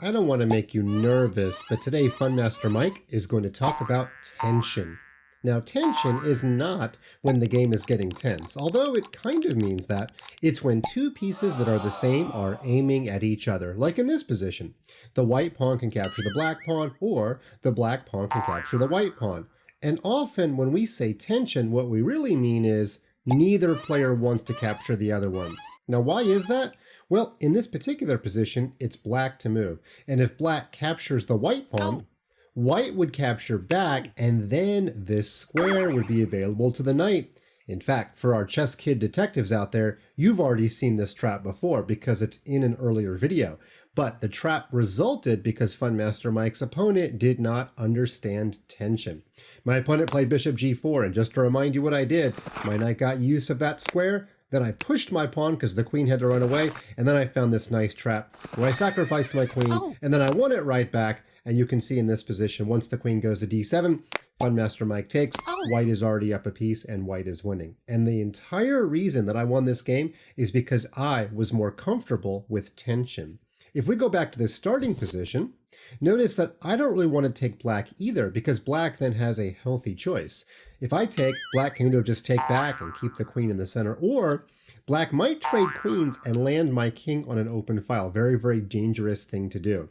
I don't want to make you nervous, but today Fun Master Mike is going to talk about tension. Now, tension is not when the game is getting tense, although it kind of means that. It's when two pieces that are the same are aiming at each other, like in this position. The white pawn can capture the black pawn, or the black pawn can capture the white pawn. And often when we say tension, what we really mean is neither player wants to capture the other one. Now, why is that? Well, in this particular position, it's black to move. And if black captures the white pawn, white would capture back, and then this square would be available to the knight. In fact, for our ChessKid detectives out there, you've already seen this trap before because it's in an earlier video. But the trap resulted because Fun Master Mike's opponent did not understand tension. My opponent played bishop g4, and just to remind you what I did, my knight got use of that square. Then I pushed my pawn because the queen had to run away, and then I found this nice trap where I sacrificed my queen, and then I won it right back. And you can see in this position, once the queen goes to d7, Fun Master Mike takes, white is already up a piece, and white is winning. And the entire reason that I won this game is because I was more comfortable with tension. If we go back to the starting position, notice that I don't really want to take black either, because black then has a healthy choice. If I take, black can either just take back and keep the queen in the center, or black might trade queens and land my king on an open file. Very, very dangerous thing to do.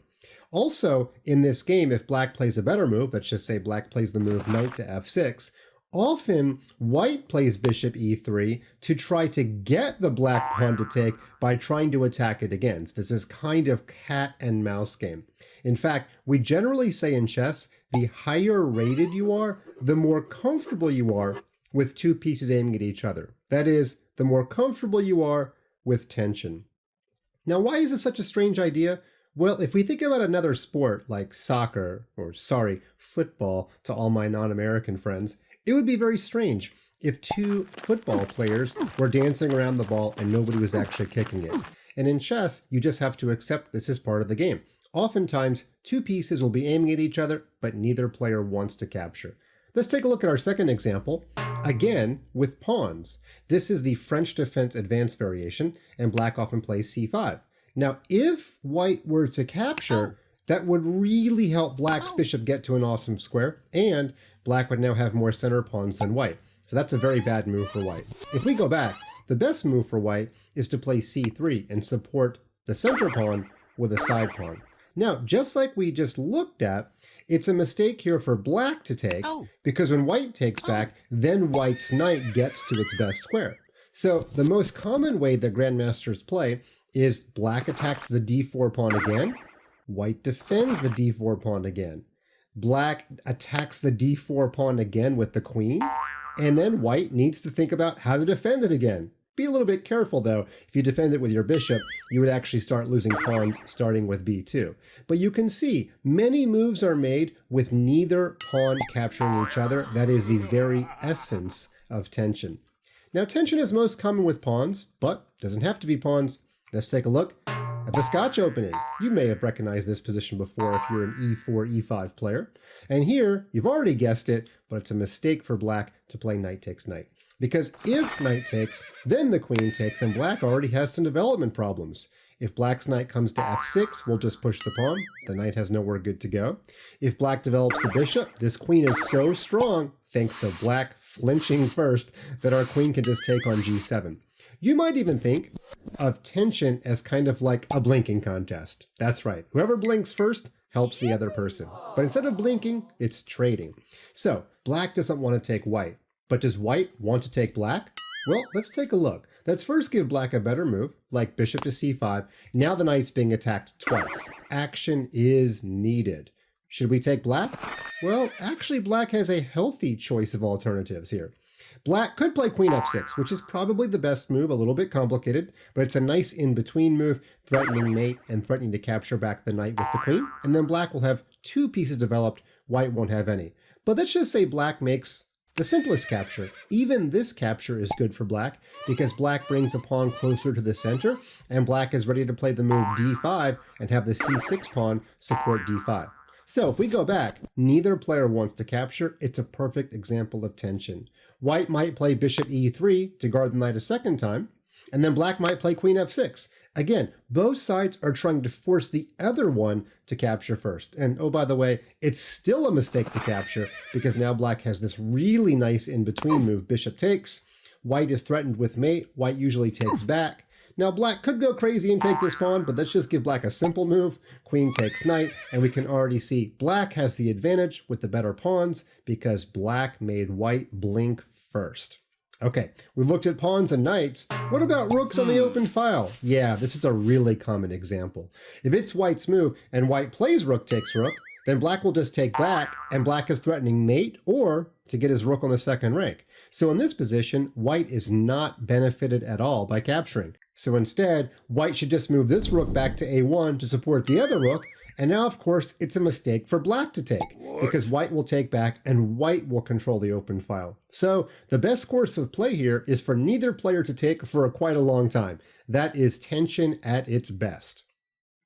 Also, in this game, if black plays a better move, let's just say black plays the move knight to f6, often white plays bishop e3 to try to get the black pawn to take by trying to attack it again. So this is kind of cat and mouse game. In fact, we generally say in chess, the higher rated you are, the more comfortable you are with two pieces aiming at each other. That is, the more comfortable you are with tension. Now, why is this such a strange idea? Well, if we think about another sport like soccer, or football to all my non-American friends, it would be very strange if two football players were dancing around the ball and nobody was actually kicking it. And in chess, you just have to accept this is part of the game. Oftentimes, two pieces will be aiming at each other, but neither player wants to capture. Let's take a look at our second example, again with pawns. This is the French defense advanced variation, and black often plays c5. Now, if white were to capture, that would really help black's bishop get to an awesome square, and black would now have more center pawns than white. So that's a very bad move for white. If we go back, the best move for white is to play c3 and support the center pawn with a side pawn. Now, just like we just looked at, it's a mistake here for black to take, because when white takes back, then white's knight gets to its best square. So the most common way that grandmasters play is black attacks the d4 pawn again, white defends the d4 pawn again, black attacks the d4 pawn again with the queen, and then white needs to think about how to defend it again. Be a little bit careful though. If you defend it with your bishop, you would actually start losing pawns starting with b2. But you can see many moves are made with neither pawn capturing each other. That is the very essence of tension. Now, tension is most common with pawns, but doesn't have to be pawns. Let's take a look at the Scotch opening. You may have recognized this position before if you're an e4, e5 player. And here, you've already guessed it, but it's a mistake for black to play knight takes knight. Because if knight takes, then the queen takes, and black already has some development problems. If black's knight comes to f6, we'll just push the pawn. The knight has nowhere good to go. If black develops the bishop, this queen is so strong, thanks to black flinching first, that our queen can just take on g7. You might even think of tension as kind of like a blinking contest. That's right. Whoever blinks first helps the other person. But instead of blinking, it's trading. So black doesn't want to take white. But does white want to take black? Well, let's take a look. Let's first give black a better move, like bishop to c5. Now the knight's being attacked twice. Action is needed. Should we take black? Well, actually black has a healthy choice of alternatives here. Black could play queen f6, which is probably the best move, a little bit complicated, but it's a nice in-between move, threatening mate and threatening to capture back the knight with the queen, and then black will have two pieces developed, white won't have any. But let's just say black makes the simplest capture. Even this capture is good for black, because black brings a pawn closer to the center, and black is ready to play the move d5 and have the c6 pawn support d5. So if we go back, neither player wants to capture. It's a perfect example of tension. White might play bishop e3 to guard the knight a second time, and then black might play queen f6. Again, both sides are trying to force the other one to capture first. And oh, by the way, it's still a mistake to capture because now black has this really nice in-between move. Bishop takes. White is threatened with mate. White usually takes back. Now black could go crazy and take this pawn, but let's just give black a simple move. Queen takes knight, and we can already see black has the advantage with the better pawns because black made white blink first. Okay, we've looked at pawns and knights. What about rooks on the open file? Yeah, this is a really common example. If it's white's move and white plays rook takes rook, then black will just take back, and black is threatening mate or to get his rook on the second rank. So in this position, white is not benefited at all by capturing. So instead, white should just move this rook back to a1 to support the other rook, and now of course it's a mistake for black to take, because white will take back and white will control the open file. So the best course of play here is for neither player to take for quite a long time. That is tension at its best.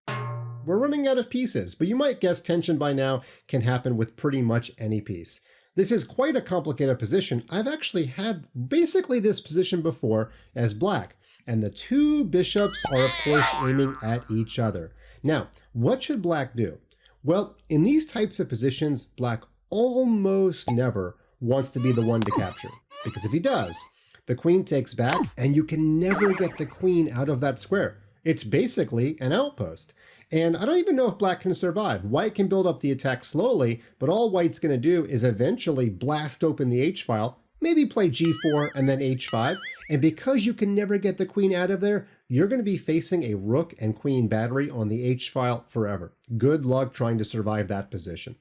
We're running out of pieces, but you might guess tension by now can happen with pretty much any piece. This is quite a complicated position. I've actually had basically this position before as black, and the two bishops are of course aiming at each other. Now, what should black do? Well, in these types of positions, black almost never wants to be the one to capture, because if he does, the queen takes back and you can never get the queen out of that square. It's basically an outpost. And I don't even know if black can survive. White can build up the attack slowly, but all white's going to do is eventually blast open the h-file, maybe play g4 and then h5, and because you can never get the queen out of there, you're going to be facing a rook and queen battery on the h-file forever. Good luck trying to survive that position.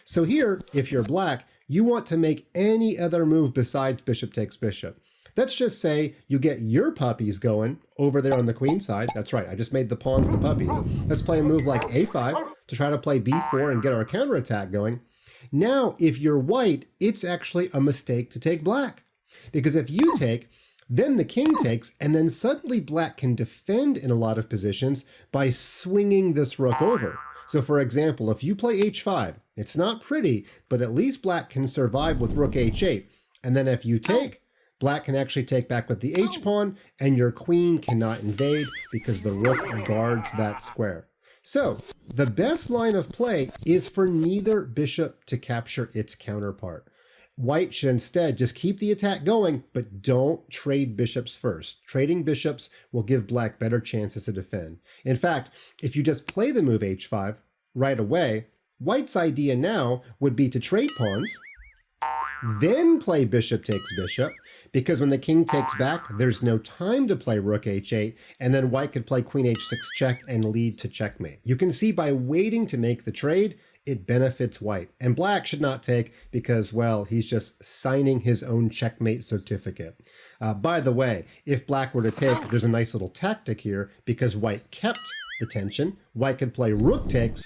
So here, if you're black, you want to make any other move besides bishop takes bishop. Let's just say you get your puppies going over there on the queen side. That's right, I just made the pawns the puppies. Let's play a move like a5 to try to play b4 and get our counterattack going. Now, if you're white, it's actually a mistake to take black. Because if you take, then the king takes, and then suddenly black can defend in a lot of positions by swinging this rook over. So for example, if you play h5, it's not pretty, but at least black can survive with rook h8. And then if you take, black can actually take back with the h-pawn, and your queen cannot invade because the rook guards that square. So the best line of play is for neither bishop to capture its counterpart. White should instead just keep the attack going, but don't trade bishops first. Trading bishops will give black better chances to defend. In fact, if you just play the move h5 right away, white's idea now would be to trade pawns, then play bishop takes bishop, because when the king takes back, there's no time to play rook h8, and then white could play queen h6 check and lead to checkmate. You can see by waiting to make the trade, it benefits white. And black should not take because, well, he's just signing his own checkmate certificate. By the way, if black were to take, there's a nice little tactic here because white kept the tension. White could play rook takes,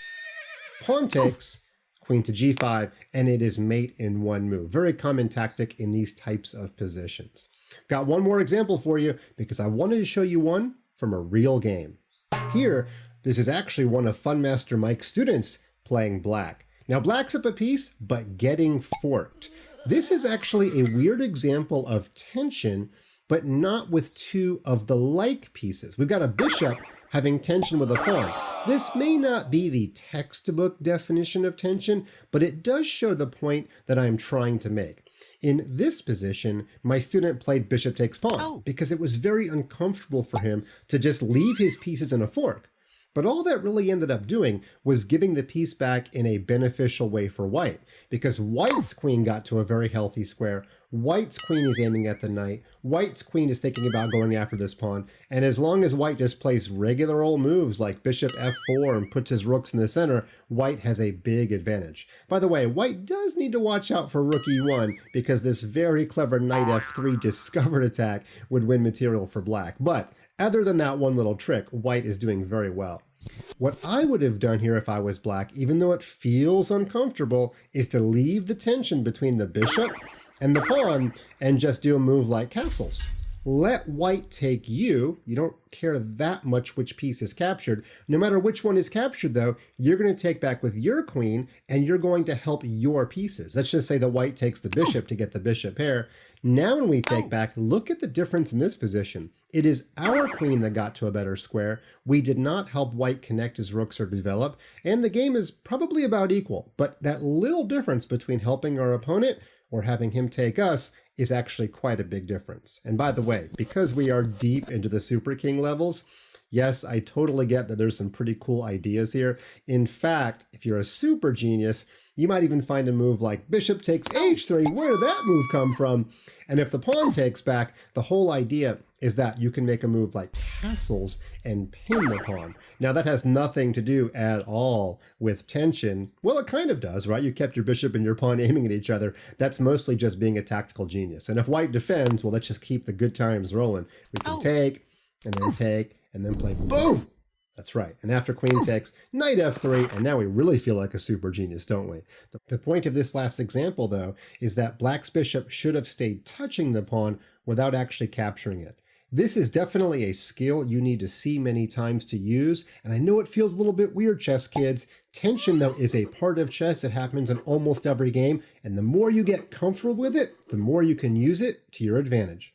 pawn takes, queen to g5, and it is mate in one move. Very common tactic in these types of positions. Got one more example for you because I wanted to show you one from a real game. Here, this is actually one of Funmaster Mike's students playing black. Now black's up a piece, but getting forked. This is actually a weird example of tension, but not with two of the like pieces. We've got a bishop having tension with a pawn. This may not be the textbook definition of tension, but it does show the point that I'm trying to make. In this position, my student played bishop takes pawn because it was very uncomfortable for him to just leave his pieces in a fork. But all that really ended up doing was giving the piece back in a beneficial way for white, because white's queen got to a very healthy square, white's queen is aiming at the knight, white's queen is thinking about going after this pawn, and as long as white just plays regular old moves like bishop f4 and puts his rooks in the center, white has a big advantage. By the way, white does need to watch out for rook e1, because this very clever knight f3 discovered attack would win material for black. But other than that one little trick, white is doing very well. What I would have done here if I was black, even though it feels uncomfortable, is to leave the tension between the bishop and the pawn and just do a move like castles. Let white take you. You don't care that much which piece is captured. No matter which one is captured, though, you're going to take back with your queen, and you're going to help your pieces. Let's just say that white takes the bishop to get the bishop pair. Now when we take back, look at the difference in this position. It is our queen that got to a better square. We did not help white connect his rooks or develop, and the game is probably about equal. But that little difference between helping our opponent or having him take us is actually quite a big difference. And by the way, because we are deep into the Super King levels, yes, I totally get that there's some pretty cool ideas here. In fact, if you're a super genius, you might even find a move like bishop takes h3. Where did that move come from? And if the pawn takes back, the whole idea is that you can make a move like castles and pin the pawn. Now that has nothing to do at all with tension. Well, it kind of does, right? You kept your bishop and your pawn aiming at each other. That's mostly just being a tactical genius. And if white defends, well, let's just keep the good times rolling. We can take, and then take, and then play boom. That's right. And after queen takes, knight f3, and now we really feel like a super genius, don't we? The point of this last example, though, is that black's bishop should have stayed touching the pawn without actually capturing it. This is definitely a skill you need to see many times to use, and I know it feels a little bit weird, chess kids. Tension, though, is a part of chess. It happens in almost every game, and the more you get comfortable with it, the more you can use it to your advantage.